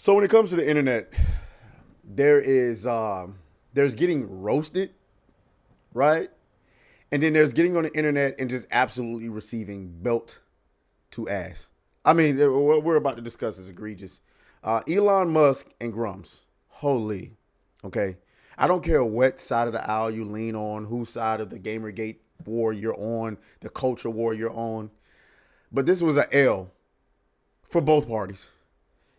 So when it comes to the internet, there's getting roasted, right? And then there's getting on the internet and just absolutely receiving belt to ass. I mean, what we're about to discuss is egregious. Elon Musk and Grummz. Holy. Okay. I don't care what side of the aisle you lean on, whose side of the Gamergate war you're on, the culture war you're on. But this was an L for both parties,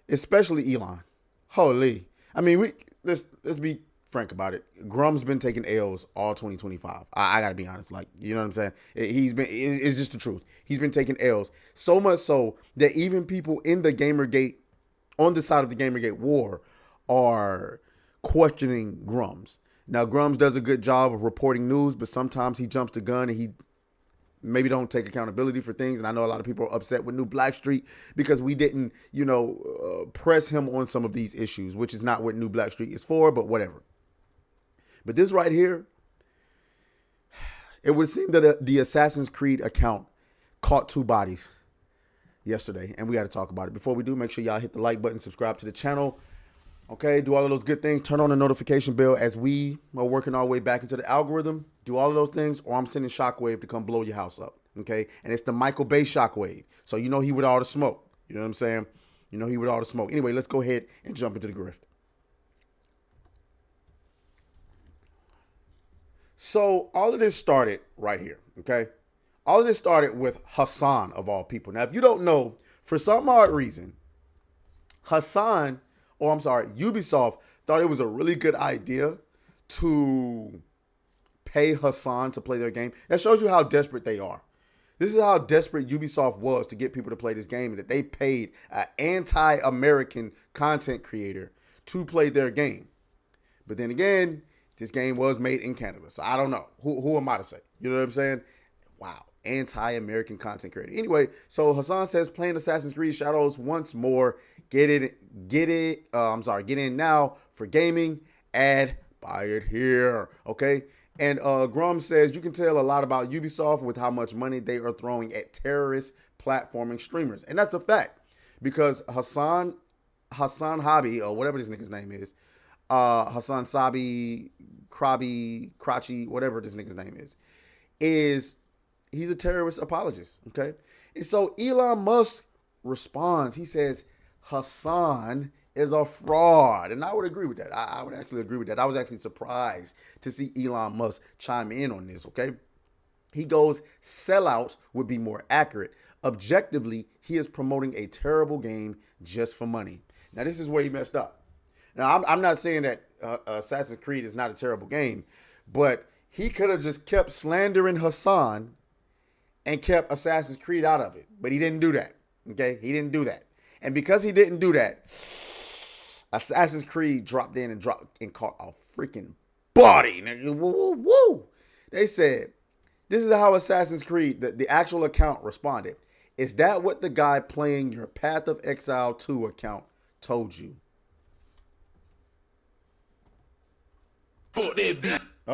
especially Elon. Holy. I mean, let's be frank about it. Grumm's been taking L's all 2025. I gotta be honest. Like, you know what I'm saying? It's just the truth. He's been taking L's. So much so that even people in the Gamergate, on the side of the Gamergate war, are questioning Grummz. Now, Grummz does a good job of reporting news, but sometimes he jumps the gun and he maybe don't take accountability for things. And I know a lot of people are upset with New Blackstreet because we didn't, press him on some of these issues, which is not what New Blackstreet is for, but whatever. But this right here, it would seem that the Assassin's Creed account caught two bodies yesterday, and we got to talk about it. Before we do, make sure y'all hit the like button, subscribe to the channel. Okay, do all of those good things. Turn on the notification bell as we are working our way back into the algorithm. Do all of those things, or I'm sending Shockwave to come blow your house up. Okay, and it's the Michael Bay Shockwave. So you know he with all the smoke. You know what I'm saying? You know he with all the smoke. Anyway, let's go ahead and jump into the grift. So all of this started right here. Okay, all of this started with Hasan of all people. Now, if you don't know, for some odd reason, Ubisoft thought it was a really good idea to pay Hasan to play their game. That shows you how desperate they are. This is how desperate Ubisoft was to get people to play this game, that they paid an anti-American content creator to play their game. But then again, this game was made in Canada, so I don't know. Who am I to say? You know what I'm saying? Wow. Anti-American content creator. Anyway, so Hasan says playing Assassin's Creed Shadows once more. Get in now for gaming. Buy it here. Okay. And Grummz says you can tell a lot about Ubisoft with how much money they are throwing at terrorist platforming streamers. And that's a fact. Because Hasan Hobby, or whatever this nigga's name is, Hasan Sabi, Krachi, whatever this nigga's name is he's a terrorist apologist, okay? And so Elon Musk responds. He says, Hasan is a fraud. And I would agree with that. I would actually agree with that. I was actually surprised to see Elon Musk chime in on this, okay? He goes, sellouts would be more accurate. Objectively, he is promoting a terrible game just for money. Now, this is where he messed up. Now, I'm not saying that Assassin's Creed is not a terrible game, but he could have just kept slandering Hasan and kept Assassin's Creed out of it. But he didn't do that. Okay? He didn't do that. And because he didn't do that, Assassin's Creed dropped in and caught a freaking body. Woo, woo. They said, this is how Assassin's Creed, the actual account responded. Is that what the guy playing your Path of Exile 2 account told you? Oh,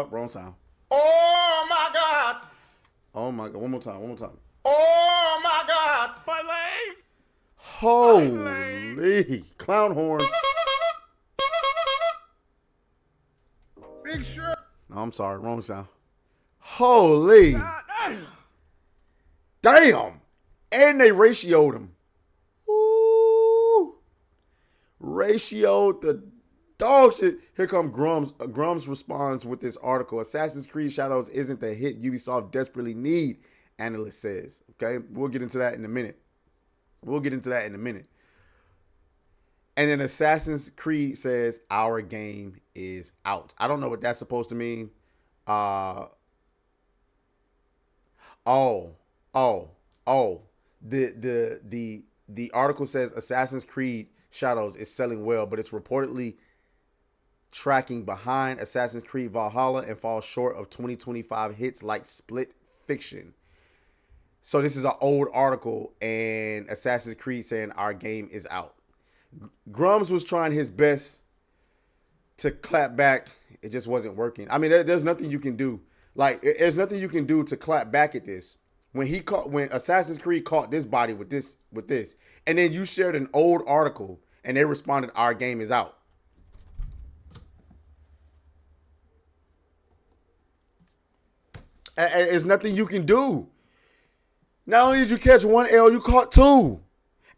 wrong sound. Oh my God. Oh my God. One more time. Oh my God. My leg. Holy clown horn. Big sure. No, I'm sorry. Wrong sound. Holy. Damn. And they ratioed him. Ooh. Ratioed the dog shit. Here come Grummz. Grummz responds with this article. Assassin's Creed Shadows isn't the hit Ubisoft desperately need, analyst says. Okay, we'll get into that in a minute. And then Assassin's Creed says our game is out. I don't know what that's supposed to mean. The article says Assassin's Creed Shadows is selling well, but it's reportedly tracking behind Assassin's Creed Valhalla and falls short of 2025 hits like Split Fiction. So this is an old article, and Assassin's Creed saying our game is out. Grummz was trying his best to clap back. It just wasn't working. I mean, there's nothing you can do. Like, there's nothing you can do to clap back at this. When Assassin's Creed caught this body with this, and then you shared an old article And they responded, our game is out. There's nothing you can do. Not only did you catch one L, you caught two.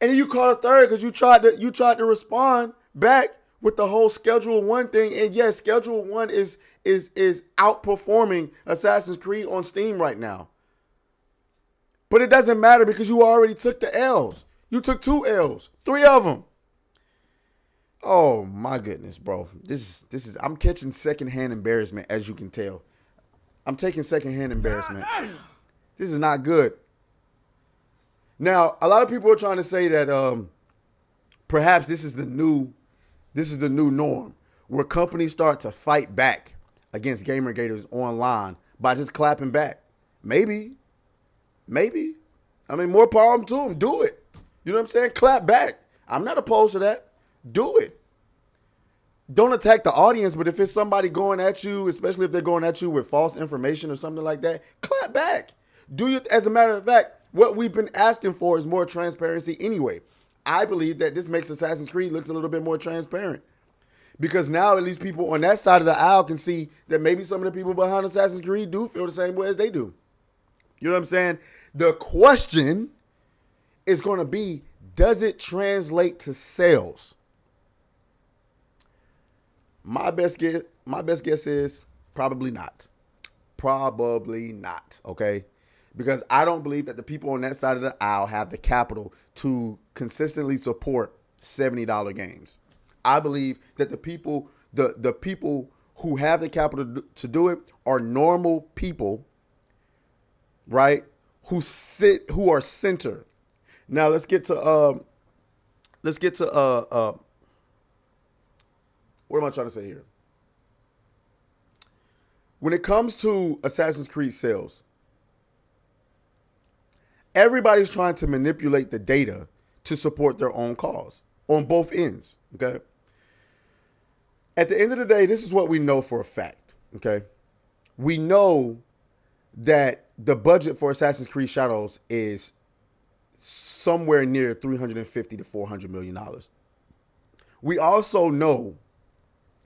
And then you caught a third because you tried to respond back with the whole Schedule 1 thing. And yes, Schedule 1 is outperforming Assassin's Creed on Steam right now. But it doesn't matter because you already took the L's. You took 2 L's, 3 of them. Oh my goodness, bro. This is I'm catching secondhand embarrassment, as you can tell. I'm taking secondhand embarrassment. This is not good. Now, a lot of people are trying to say that perhaps this is the new norm, where companies start to fight back against Gamergaters online by just clapping back. Maybe. I mean, more power to them. Do it. You know what I'm saying? Clap back. I'm not opposed to that. Do it. Don't attack the audience, but if it's somebody going at you, especially if they're going at you with false information or something like that, clap back. Do you? As a matter of fact, what we've been asking for is more transparency anyway. I believe that this makes Assassin's Creed looks a little bit more transparent. Because now at least people on that side of the aisle can see that maybe some of the people behind Assassin's Creed do feel the same way as they do. You know what I'm saying? The question is going to be, does it translate to sales? My best guess is probably not. Probably not, okay? Because I don't believe that the people on that side of the aisle have the capital to consistently support $70 games. I believe that the people who have the capital to do it are normal people, right? Who are centered. Now let's get to what am I trying to say here? When it comes to Assassin's Creed sales, everybody's trying to manipulate the data to support their own cause on both ends, okay? At the end of the day, this is what we know for a fact, okay? We know that the budget for Assassin's Creed Shadows is somewhere near $350 to $400 million. We also know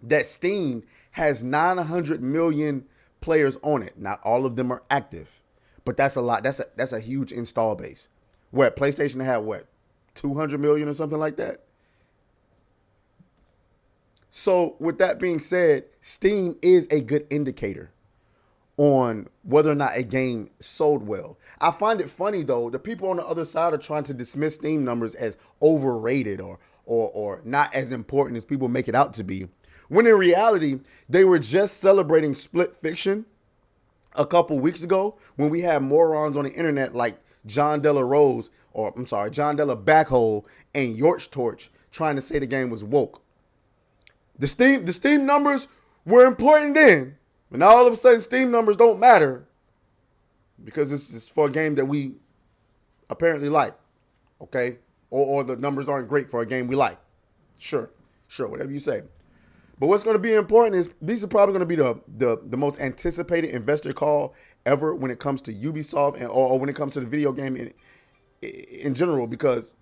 that Steam has 900 million players on it. Not all of them are active, but that's a lot. That's a huge install base. What, PlayStation had 200 million or something like that? So with that being said, Steam is a good indicator on whether or not a game sold well. I find it funny though, the people on the other side are trying to dismiss Steam numbers as overrated or not as important as people make it out to be. When in reality, they were just celebrating Split Fiction a couple weeks ago when we had morons on the internet like John Della Backhole and Yorch Torch trying to say the game was woke. The Steam numbers were important then, but now all of a sudden Steam numbers don't matter because it's for a game that we apparently like, okay? Or the numbers aren't great for a game we like. Sure, whatever you say. But what's going to be important is these are probably going to be the most anticipated investor call ever when it comes to Ubisoft or when it comes to the video game in general, because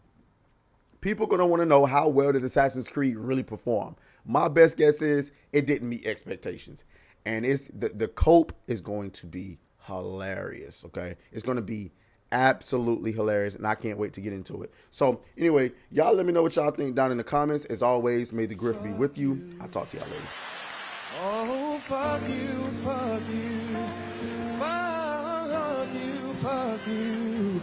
people are going to want to know how well did Assassin's Creed really perform. My best guess is it didn't meet expectations. And the cope is going to be hilarious, okay? It's going to be absolutely hilarious, and I can't wait to get into it. So anyway, y'all let me know what y'all think down in the comments. As always, may the grift be with you. I'll talk to y'all later. Oh, fuck you, fuck you, fuck you, fuck you.